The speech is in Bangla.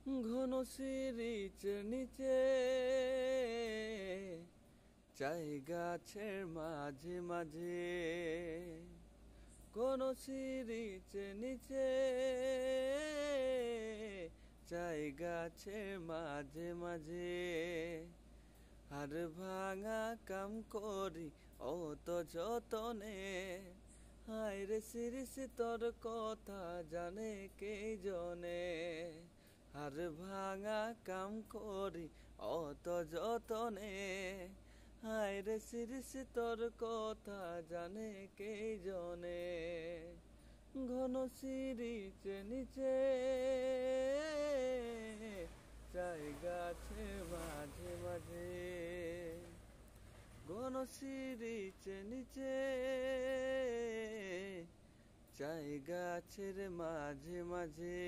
ঘন সিরিচের নিচে চাই গাছের মাঝে মাঝে, কোন সিরিচের নিচে চাই গাছের মাঝে মাঝে। আর ভাঙা কাম করি অত যতনে, হায় রে সিরিস তোর কথা জানে কে জনে। আর ভাঙা কাম করি অত যতনে, হায় রে সিরিস তোর কথা জানে কে জনে। ঘন সিরিচ নিচে চাই গাছে মাঝে মাঝে, ঘন সিরিচ নিচে চাই গাছের মাঝে মাঝে।